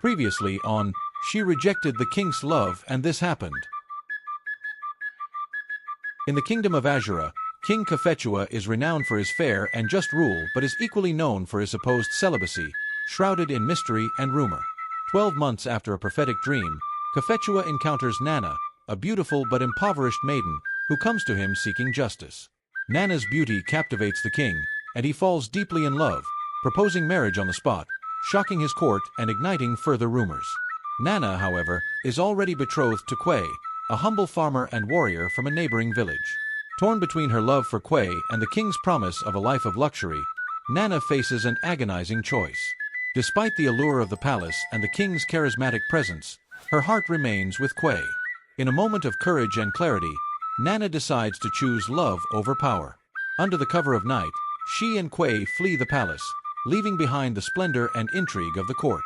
Previously on, she rejected the king's love and this happened. In the kingdom of Azura, King Cophetua is renowned for his fair and just rule but is equally known for his supposed celibacy, shrouded in mystery and rumor. 12 months after a prophetic dream, Cophetua encounters Nana, a beautiful but impoverished maiden, who comes to him seeking justice. Nana's beauty captivates the king, and he falls deeply in love, proposing marriage on the spot, shocking his court and igniting further rumors. Nana, however, is already betrothed to Kwei, a humble farmer and warrior from a neighboring village. Torn between her love for Kwei and the king's promise of a life of luxury, Nana faces an agonizing choice. Despite the allure of the palace and the king's charismatic presence, her heart remains with Kwei. In a moment of courage and clarity, Nana decides to choose love over power. Under the cover of night, she and Kwei flee the palace, leaving behind the splendor and intrigue of the court.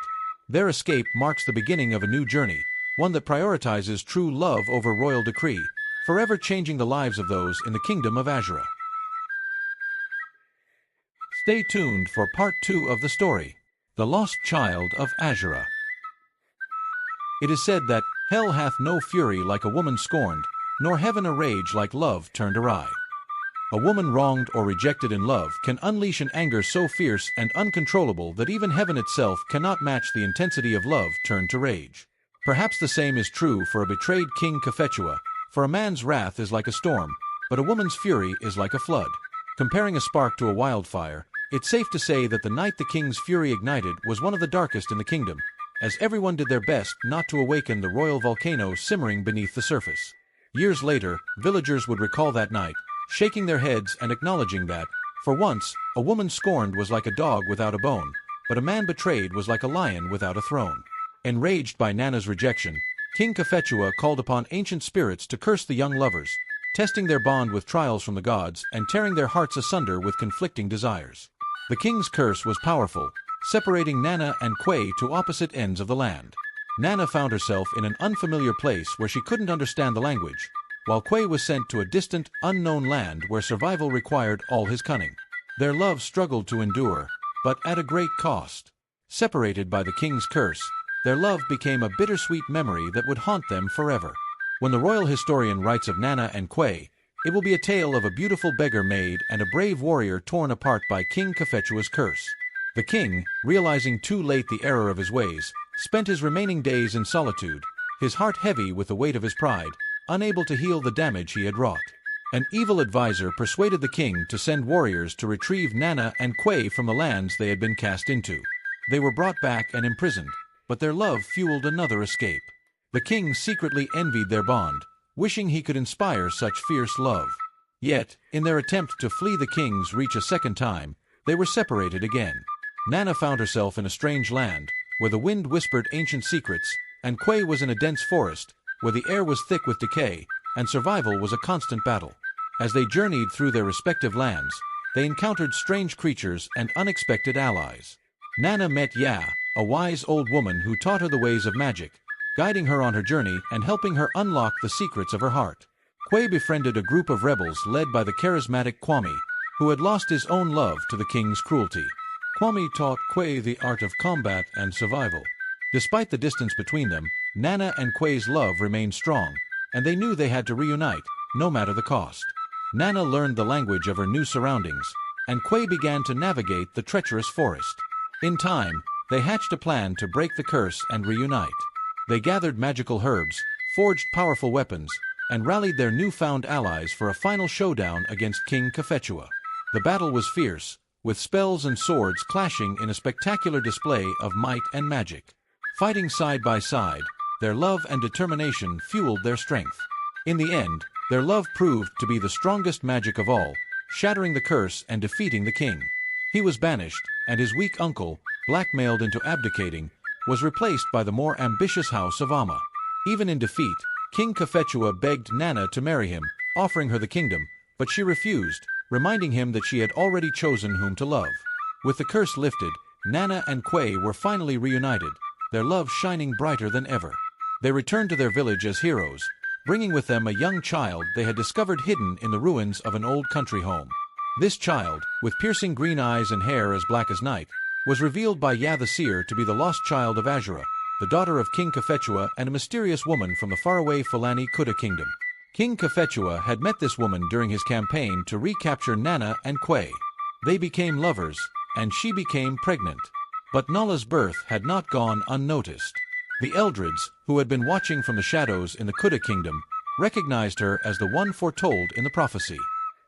Their escape marks the beginning of a new journey, one that prioritizes true love over royal decree, forever changing the lives of those in the kingdom of Azura. Stay tuned for part 2 of the story, The Lost Child of Azura. It is said that hell hath no fury like a woman scorned, nor heaven a rage like love turned awry. A woman wronged or rejected in love can unleash an anger so fierce and uncontrollable that even heaven itself cannot match the intensity of love turned to rage. Perhaps the same is true for a betrayed King Cophetua, for a man's wrath is like a storm, but a woman's fury is like a flood. Comparing a spark to a wildfire, it's safe to say that the night the king's fury ignited was one of the darkest in the kingdom, as everyone did their best not to awaken the royal volcano simmering beneath the surface. Years later, villagers would recall that night, shaking their heads and acknowledging that, for once, a woman scorned was like a dog without a bone, but a man betrayed was like a lion without a throne. Enraged by Nana's rejection, King Cophetua called upon ancient spirits to curse the young lovers, testing their bond with trials from the gods and tearing their hearts asunder with conflicting desires. The king's curse was powerful, separating Nana and Kwei to opposite ends of the land. Nana found herself in an unfamiliar place where she couldn't understand the language, while Kwei was sent to a distant, unknown land where survival required all his cunning. Their love struggled to endure, but at a great cost. Separated by the king's curse, their love became a bittersweet memory that would haunt them forever. When the royal historian writes of Nana and Kwei, it will be a tale of a beautiful beggar maid and a brave warrior torn apart by King Cophetua's curse. The king, realizing too late the error of his ways, spent his remaining days in solitude, his heart heavy with the weight of his pride, unable to heal the damage he had wrought. An evil advisor persuaded the king to send warriors to retrieve Nana and Kwei from the lands they had been cast into. They were brought back and imprisoned, but their love fueled another escape. The king secretly envied their bond, wishing he could inspire such fierce love. Yet, in their attempt to flee the king's reach a second time, they were separated again. Nana found herself in a strange land, where the wind whispered ancient secrets, and Kwei was in a dense forest, where the air was thick with decay, and survival was a constant battle. As they journeyed through their respective lands, they encountered strange creatures and unexpected allies. Nana met Ya, a wise old woman who taught her the ways of magic, guiding her on her journey and helping her unlock the secrets of her heart. Kwei befriended a group of rebels led by the charismatic Kwei, who had lost his own love to the king's cruelty. Kwei taught Kwei the art of combat and survival. Despite the distance between them, Nana and Kwei's love remained strong, and they knew they had to reunite, no matter the cost. Nana learned the language of her new surroundings, and Kwei began to navigate the treacherous forest. In time, they hatched a plan to break the curse and reunite. They gathered magical herbs, forged powerful weapons, and rallied their newfound allies for a final showdown against King Cophetua. The battle was fierce, with spells and swords clashing in a spectacular display of might and magic. Fighting side by side, their love and determination fueled their strength. In the end, their love proved to be the strongest magic of all, shattering the curse and defeating the king. He was banished, and his weak uncle, blackmailed into abdicating, was replaced by the more ambitious house of Amma. Even in defeat, King Cophetua begged Nana to marry him, offering her the kingdom, but she refused, reminding him that she had already chosen whom to love. With the curse lifted, Nana and Kwei were finally reunited, their love shining brighter than ever. They returned to their village as heroes, bringing with them a young child they had discovered hidden in the ruins of an old country home. This child, with piercing green eyes and hair as black as night, was revealed by Ya the seer to be the lost child of Azura, the daughter of King Cophetua and a mysterious woman from the faraway Fulani Kuta kingdom. King Cophetua had met this woman during his campaign to recapture Nana and Kwei. They became lovers, and she became pregnant. But Nala's birth had not gone unnoticed. The Eldrids, who had been watching from the shadows in the Kuta kingdom, recognized her as the one foretold in the prophecy.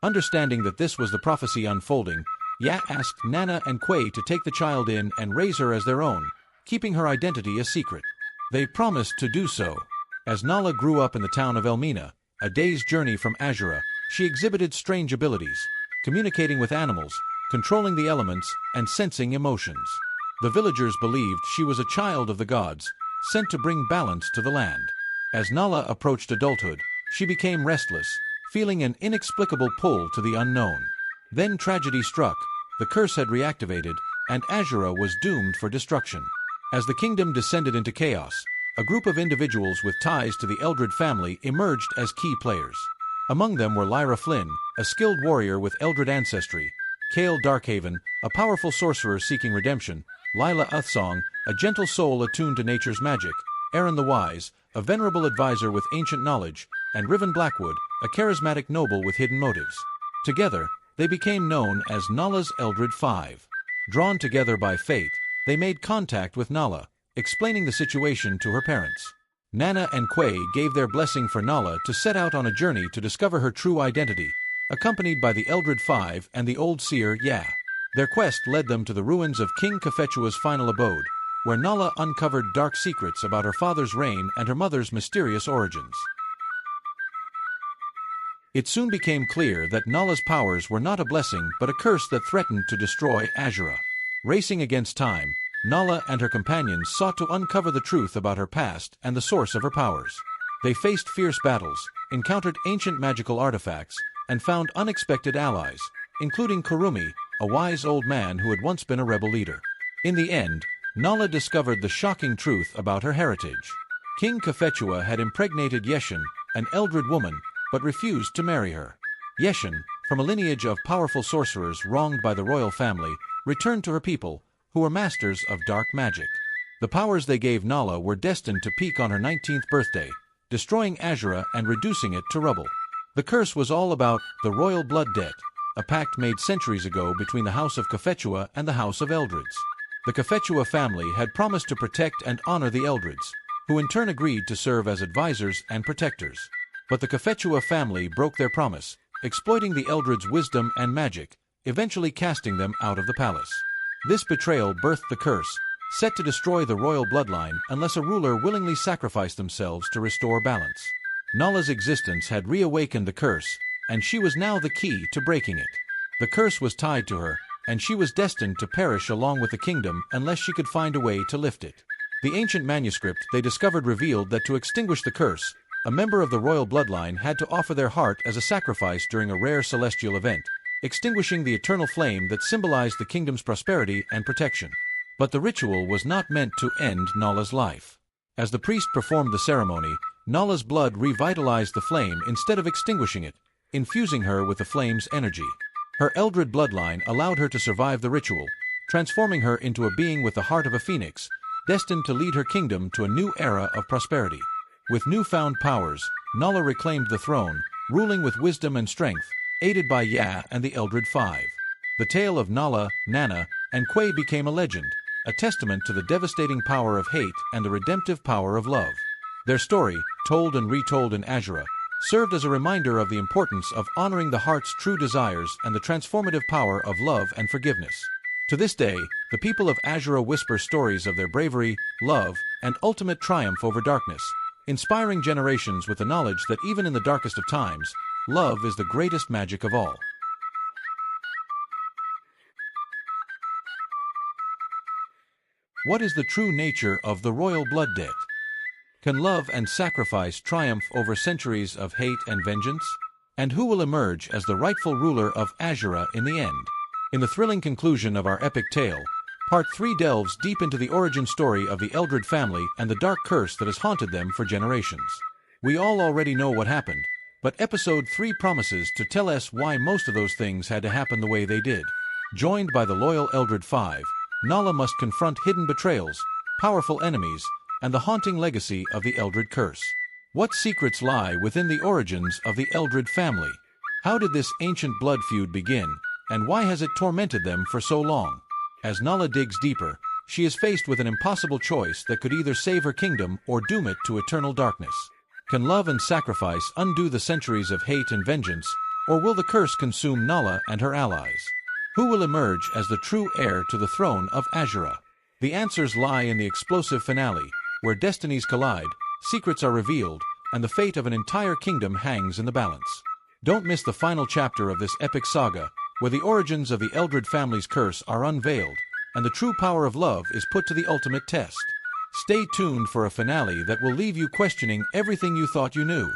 Understanding that this was the prophecy unfolding, Ya asked Nana and Kwei to take the child in and raise her as their own, keeping her identity a secret. They promised to do so. As Nala grew up in the town of Elmina, a day's journey from Azura, she exhibited strange abilities, communicating with animals, controlling the elements, and sensing emotions. The villagers believed she was a child of the gods, sent to bring balance to the land. As Nala approached adulthood, she became restless, feeling an inexplicable pull to the unknown. Then tragedy struck, the curse had reactivated, and Azura was doomed for destruction. As the kingdom descended into chaos, a group of individuals with ties to the Eldrid family emerged as key players. Among them were Lyra Flynn, a skilled warrior with Eldrid ancestry, Kale Darkhaven, a powerful sorcerer seeking redemption, Lila Uthsong, a gentle soul attuned to nature's magic, Aaron the Wise, a venerable advisor with ancient knowledge, and Riven Blackwood, a charismatic noble with hidden motives. Together, they became known as Nala's Eldrid Five. Drawn together by fate, they made contact with Nala, explaining the situation to her parents. Nana and Kwei gave their blessing for Nala to set out on a journey to discover her true identity, accompanied by the Eldrid Five and the old seer Ya. Their quest led them to the ruins of King Cophetua's final abode, where Nala uncovered dark secrets about her father's reign and her mother's mysterious origins. It soon became clear that Nala's powers were not a blessing but a curse that threatened to destroy Azura. Racing against time, Nala and her companions sought to uncover the truth about her past and the source of her powers. They faced fierce battles, encountered ancient magical artifacts, and found unexpected allies, including Kurumi, a wise old man who had once been a rebel leader. In the end, Nala discovered the shocking truth about her heritage. King Cophetua had impregnated Yeshin, an Eldrid woman, but refused to marry her. Yeshin, from a lineage of powerful sorcerers wronged by the royal family, returned to her people, who were masters of dark magic. The powers they gave Nala were destined to peak on her 19th birthday, destroying Azura and reducing it to rubble. The curse was all about the royal blood debt, a pact made centuries ago between the House of Cophetua and the House of Eldrids. The Cophetua family had promised to protect and honor the Eldrids, who in turn agreed to serve as advisors and protectors. But the Cophetua family broke their promise, exploiting the Eldrids' wisdom and magic, eventually casting them out of the palace. This betrayal birthed the curse, set to destroy the royal bloodline unless a ruler willingly sacrificed themselves to restore balance. Nala's existence had reawakened the curse, and she was now the key to breaking it. The curse was tied to her, and she was destined to perish along with the kingdom unless she could find a way to lift it. The ancient manuscript they discovered revealed that to extinguish the curse, a member of the royal bloodline had to offer their heart as a sacrifice during a rare celestial event, extinguishing the eternal flame that symbolized the kingdom's prosperity and protection. But the ritual was not meant to end Nala's life. As the priest performed the ceremony, Nala's blood revitalized the flame instead of extinguishing it, infusing her with the flame's energy. Her Eldrid bloodline allowed her to survive the ritual, transforming her into a being with the heart of a phoenix, destined to lead her kingdom to a new era of prosperity. With newfound powers, Nala reclaimed the throne, ruling with wisdom and strength, aided by Ya and the Eldrid Five. The tale of Nala, Nana, and Kwei became a legend, a testament to the devastating power of hate and the redemptive power of love. Their story, told and retold in Azura, served as a reminder of the importance of honoring the heart's true desires and the transformative power of love and forgiveness. To this day, the people of Azura whisper stories of their bravery, love, and ultimate triumph over darkness, inspiring generations with the knowledge that even in the darkest of times, love is the greatest magic of all. What is the true nature of the royal blood debt? Can love and sacrifice triumph over centuries of hate and vengeance? And who will emerge as the rightful ruler of Azura in the end? In the thrilling conclusion of our epic tale, Part 3 delves deep into the origin story of the Eldrid family and the dark curse that has haunted them for generations. We all already know what happened, but Episode 3 promises to tell us why most of those things had to happen the way they did. Joined by the loyal Eldrid Five, Nala must confront hidden betrayals, powerful enemies, and the haunting legacy of the Eldrid curse. What secrets lie within the origins of the Eldrid family? How did this ancient blood feud begin, and why has it tormented them for so long? As Nala digs deeper, she is faced with an impossible choice that could either save her kingdom or doom it to eternal darkness. Can love and sacrifice undo the centuries of hate and vengeance, or will the curse consume Nala and her allies? Who will emerge as the true heir to the throne of Azura? The answers lie in the explosive finale, where destinies collide, secrets are revealed, and the fate of an entire kingdom hangs in the balance. Don't miss the final chapter of this epic saga, where the origins of the Eldrid family's curse are unveiled, and the true power of love is put to the ultimate test. Stay tuned for a finale that will leave you questioning everything you thought you knew.